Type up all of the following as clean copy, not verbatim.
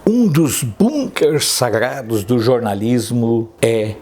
Um dos bunkers sagrados do jornalismo é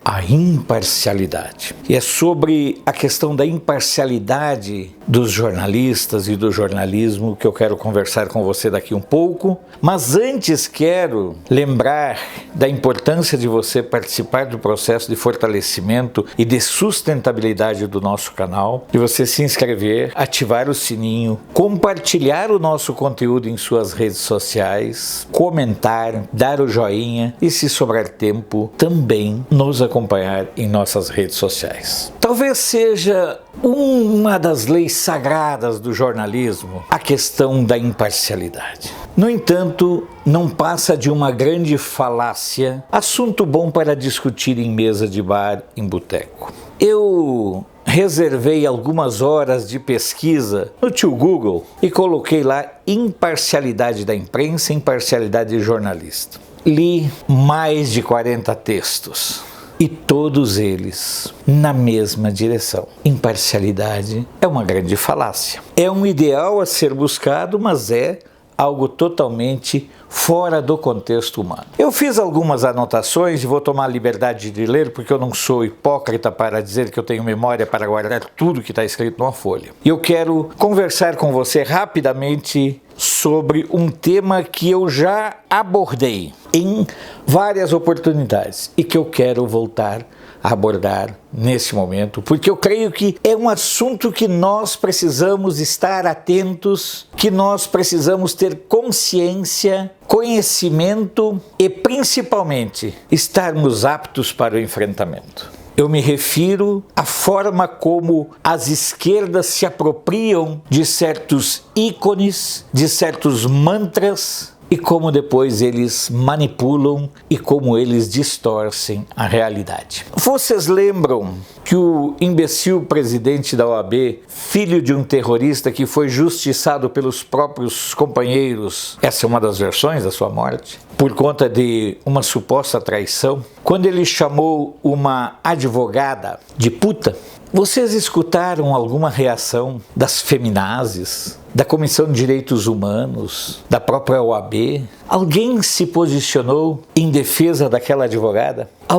a imparcialidade. E é sobre a questão da imparcialidade dos jornalistas e do jornalismo que eu quero conversar com você daqui um pouco. Mas antes quero lembrar da importância de você participar do processo de fortalecimento e de sustentabilidade do nosso canal, de você se inscrever, ativar o sininho, compartilhar o nosso conteúdo em suas redes sociais, comentar, dar o joinha e, se sobrar tempo, também nos acompanhar em nossas redes sociais. Talvez seja uma das leis sagradas do jornalismo a questão da imparcialidade. No entanto, não passa de uma grande falácia, assunto bom para discutir em mesa de bar, em boteco. Eu reservei algumas horas de pesquisa no tio Google e coloquei lá imparcialidade da imprensa, imparcialidade de jornalista. Li mais de 40 textos. E todos eles na mesma direção. Imparcialidade é uma grande falácia. É um ideal a ser buscado, mas é algo totalmente fora do contexto humano. Eu fiz algumas anotações e vou tomar a liberdade de ler, porque eu não sou hipócrita para dizer que eu tenho memória para guardar tudo que está escrito numa folha. E eu quero conversar com você rapidamente sobre um tema que eu já abordei em várias oportunidades e que eu quero voltar a abordar nesse momento, porque eu creio que é um assunto que nós precisamos estar atentos, que nós precisamos ter consciência, conhecimento e principalmente estarmos aptos para o enfrentamento. Eu me refiro à forma como as esquerdas se apropriam de certos ícones, de certos mantras, e como depois eles manipulam e como eles distorcem a realidade. Vocês lembram que o imbecil presidente da OAB, filho de um terrorista que foi justiçado pelos próprios companheiros, essa é uma das versões da sua morte, por conta de uma suposta traição, quando ele chamou uma advogada de puta? Vocês escutaram alguma reação das feminazes, da Comissão de Direitos Humanos, da própria OAB? Alguém se posicionou em defesa daquela advogada? A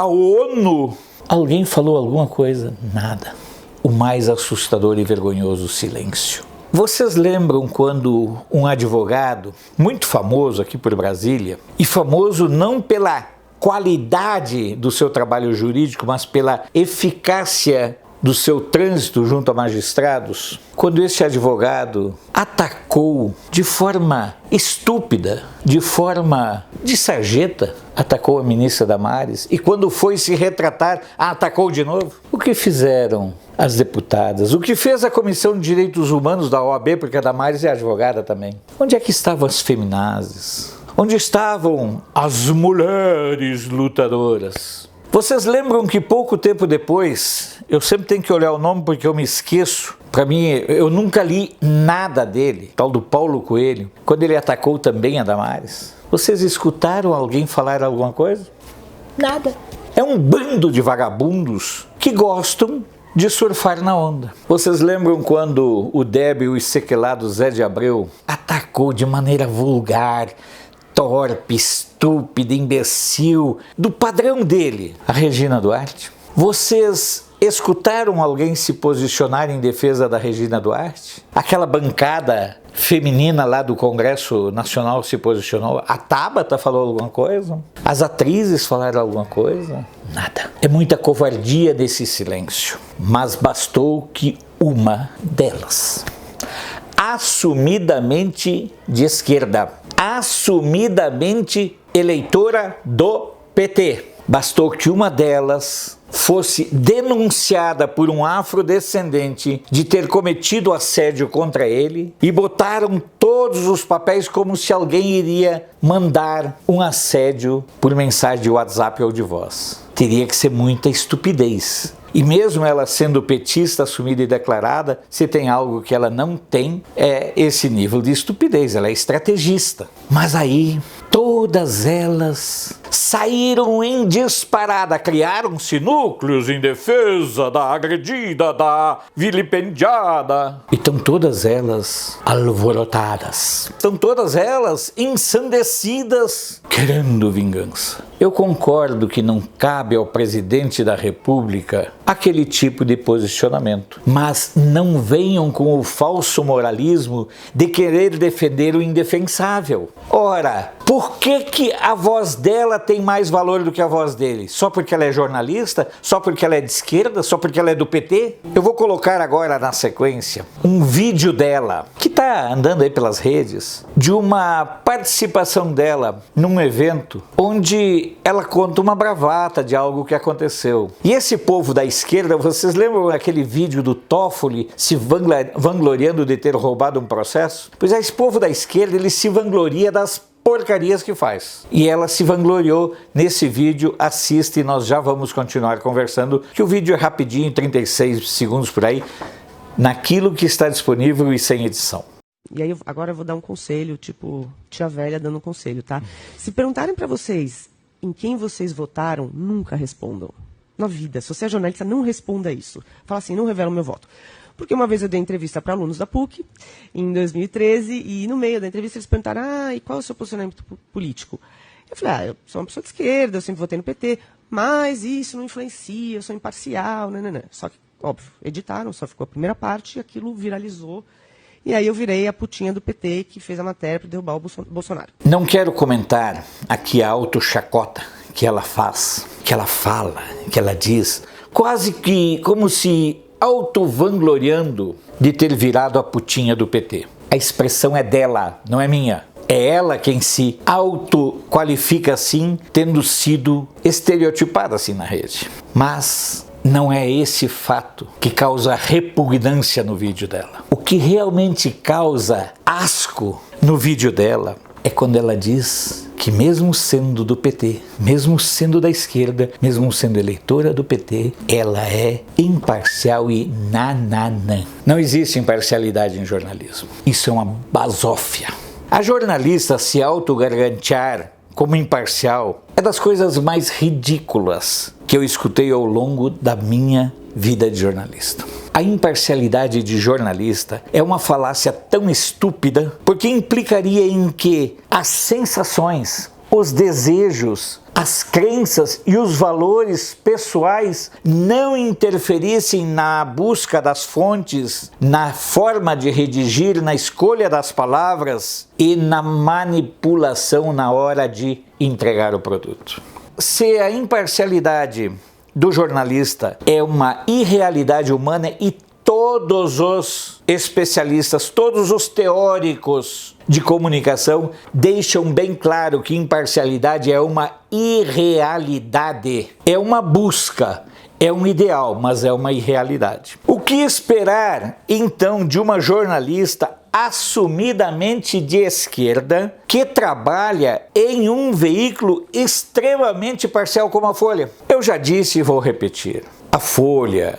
ONU? Alguém falou alguma coisa? Nada. O mais assustador e vergonhoso silêncio. Vocês lembram quando um advogado muito famoso aqui por Brasília, e famoso não pela qualidade do seu trabalho jurídico, mas pela eficácia do seu trânsito junto a magistrados, quando esse advogado atacou de forma estúpida, de forma de sarjeta, atacou a ministra Damares, e quando foi se retratar, atacou de novo? O que fizeram as deputadas? O que fez a Comissão de Direitos Humanos da OAB, porque a Damares é advogada também? Onde é que estavam as feminazes? Onde estavam as mulheres lutadoras? Vocês lembram que pouco tempo depois, eu sempre tenho que olhar o nome porque eu me esqueço, para mim eu nunca li nada dele, tal do Paulo Coelho, quando ele atacou também a Damares. Vocês escutaram alguém falar alguma coisa? Nada. É um bando de vagabundos que gostam de surfar na onda. Vocês lembram quando o débil e sequelado Zé de Abreu atacou de maneira vulgar, torpe, estúpida, imbecil, do padrão dele, a Regina Duarte? Vocês escutaram alguém se posicionar em defesa da Regina Duarte? Aquela bancada feminina lá do Congresso Nacional se posicionou? A Tabata falou alguma coisa? As atrizes falaram alguma coisa? Nada. É muita covardia desse silêncio. Mas bastou que uma delas, assumidamente de esquerda, assumidamente eleitora do PT, bastou que uma delas fosse denunciada por um afrodescendente de ter cometido assédio contra ele e botaram todos os papéis como se alguém iria mandar um assédio por mensagem de WhatsApp ou de voz. Teria que ser muita estupidez E mesmo ela sendo petista assumida e declarada, se tem algo que ela não tem, é esse nível de estupidez. Ela é estrategista. Mas aí, todas elas saíram em disparada, criaram-se núcleos em defesa da agredida, da vilipendiada. E estão todas elas alvorotadas. Estão todas elas ensandecidas, querendo vingança. Eu concordo que não cabe ao presidente da República aquele tipo de posicionamento. Mas não venham com o falso moralismo de querer defender o indefensável. Ora, por que a voz dela tem mais valor do que a voz dele? Só porque ela é jornalista? Só porque ela é de esquerda? Só porque ela é do PT? Eu vou colocar agora na sequência um vídeo dela, que está andando aí pelas redes, de uma participação dela num evento onde ela conta uma bravata de algo que aconteceu. E esse povo da esquerda, vocês lembram aquele vídeo do Toffoli se vangloriando de ter roubado um processo? Pois é, esse povo da esquerda, ele se vangloria das porcarias que faz. E ela se vangloriou nesse vídeo. Assiste e nós já vamos continuar conversando, que o vídeo é rapidinho, 36 segundos por aí, naquilo que está disponível e sem edição. E aí agora eu vou dar um conselho, tipo tia velha dando um conselho, tá? Se perguntarem pra vocês em quem vocês votaram, nunca respondam. Na vida, se você é jornalista, não responda isso. Fala assim, não revela o meu voto. Porque uma vez eu dei entrevista para alunos da PUC, em 2013, e no meio da entrevista eles perguntaram, e qual é o seu posicionamento político? Eu falei, eu sou uma pessoa de esquerda, eu sempre votei no PT, mas isso não influencia, eu sou imparcial, não. Só que, óbvio, editaram, só ficou a primeira parte, e aquilo viralizou. E aí eu virei a putinha do PT que fez a matéria para derrubar o Bolsonaro. Não quero comentar aqui a auto-chacota que ela faz, que ela fala, que ela diz, quase que como se auto-vangloriando de ter virado a putinha do PT. A expressão é dela, não é minha. É ela quem se auto-qualifica assim, tendo sido estereotipada assim na rede. Mas não é esse fato que causa repugnância no vídeo dela. O que realmente causa asco no vídeo dela é quando ela diz que mesmo sendo do PT, mesmo sendo da esquerda, mesmo sendo eleitora do PT, ela é imparcial e nananã. Não existe imparcialidade em jornalismo. Isso é uma basófia. A jornalista se autogargantear como imparcial é das coisas mais ridículas que eu escutei ao longo da minha vida de jornalista. A imparcialidade de jornalista é uma falácia tão estúpida porque implicaria em que as sensações, os desejos, as crenças e os valores pessoais não interferissem na busca das fontes, na forma de redigir, na escolha das palavras e na manipulação na hora de entregar o produto. Se a imparcialidade do jornalista é uma irrealidade humana e todos os especialistas, todos os teóricos de comunicação deixam bem claro que imparcialidade é uma irrealidade, é uma busca, é um ideal, mas é uma irrealidade. O que esperar então de uma jornalista assumidamente de esquerda que trabalha em um veículo extremamente parcial como a Folha? Eu já disse e vou repetir, a Folha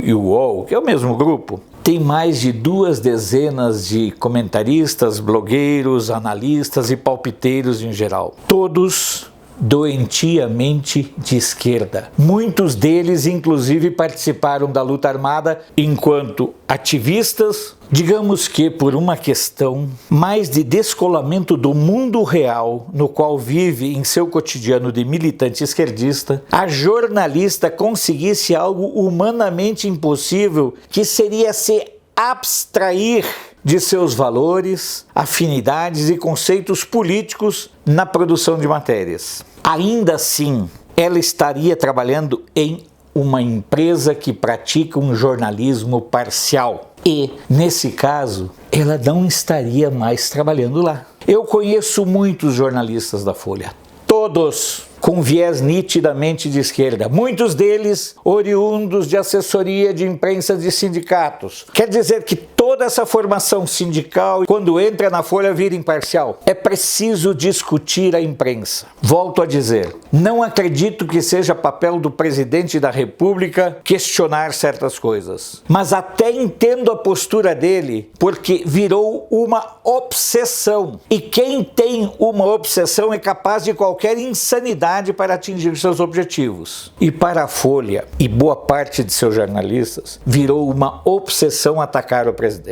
e o UOL, que é o mesmo grupo, tem mais de 2 dezenas de comentaristas, blogueiros, analistas e palpiteiros em geral. Todos doentiamente de esquerda. Muitos deles, inclusive, participaram da luta armada enquanto ativistas, digamos que por uma questão mais de descolamento do mundo real, no qual vive em seu cotidiano de militante esquerdista, a jornalista conseguisse algo humanamente impossível, que seria se abstrair de seus valores, afinidades e conceitos políticos na produção de matérias. Ainda assim, ela estaria trabalhando em uma empresa que pratica um jornalismo parcial. E, nesse caso, ela não estaria mais trabalhando lá. Eu conheço muitos jornalistas da Folha, todos com viés nitidamente de esquerda, muitos deles oriundos de assessoria de imprensa de sindicatos. Quer dizer que todos toda essa formação sindical, quando entra na Folha, vira imparcial? É preciso discutir a imprensa. Volto a dizer, não acredito que seja papel do presidente da República questionar certas coisas. Mas até entendo a postura dele, porque virou uma obsessão. E quem tem uma obsessão é capaz de qualquer insanidade para atingir seus objetivos. E para a Folha e boa parte de seus jornalistas, virou uma obsessão atacar o presidente.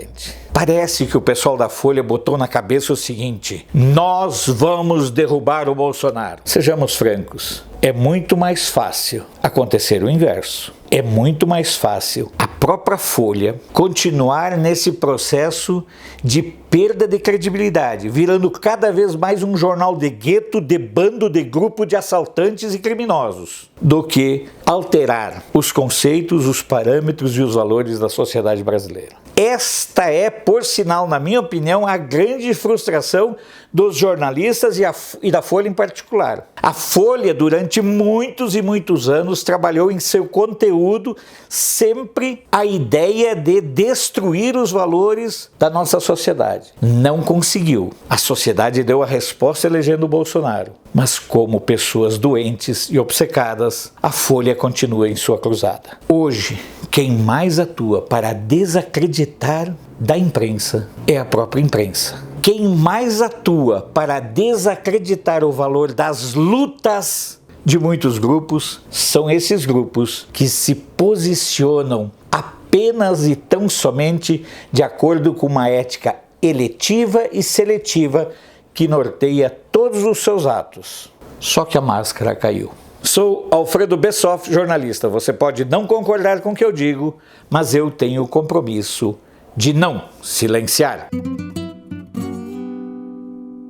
Parece que o pessoal da Folha botou na cabeça o seguinte: nós vamos derrubar o Bolsonaro. Sejamos francos, é muito mais fácil acontecer o inverso. É muito mais fácil a própria Folha continuar nesse processo de perda de credibilidade, virando cada vez mais um jornal de gueto, de bando, de grupo de assaltantes e criminosos, do que alterar os conceitos, os parâmetros e os valores da sociedade brasileira. Esta é, por sinal, na minha opinião, a grande frustração dos jornalistas e da Folha em particular. A Folha, durante muitos e muitos anos, trabalhou em seu conteúdo sempre a ideia de destruir os valores da nossa sociedade. Não conseguiu. A sociedade deu a resposta elegendo o Bolsonaro. Mas como pessoas doentes e obcecadas, a Folha continua em sua cruzada. Hoje, quem mais atua para desacreditar da imprensa é a própria imprensa. Quem mais atua para desacreditar o valor das lutas de muitos grupos são esses grupos que se posicionam apenas e tão somente de acordo com uma ética eletiva e seletiva que norteia todos os seus atos. Só que a máscara caiu. Sou Alfredo Bessoff, jornalista. Você pode não concordar com o que eu digo, mas eu tenho o compromisso de não silenciar.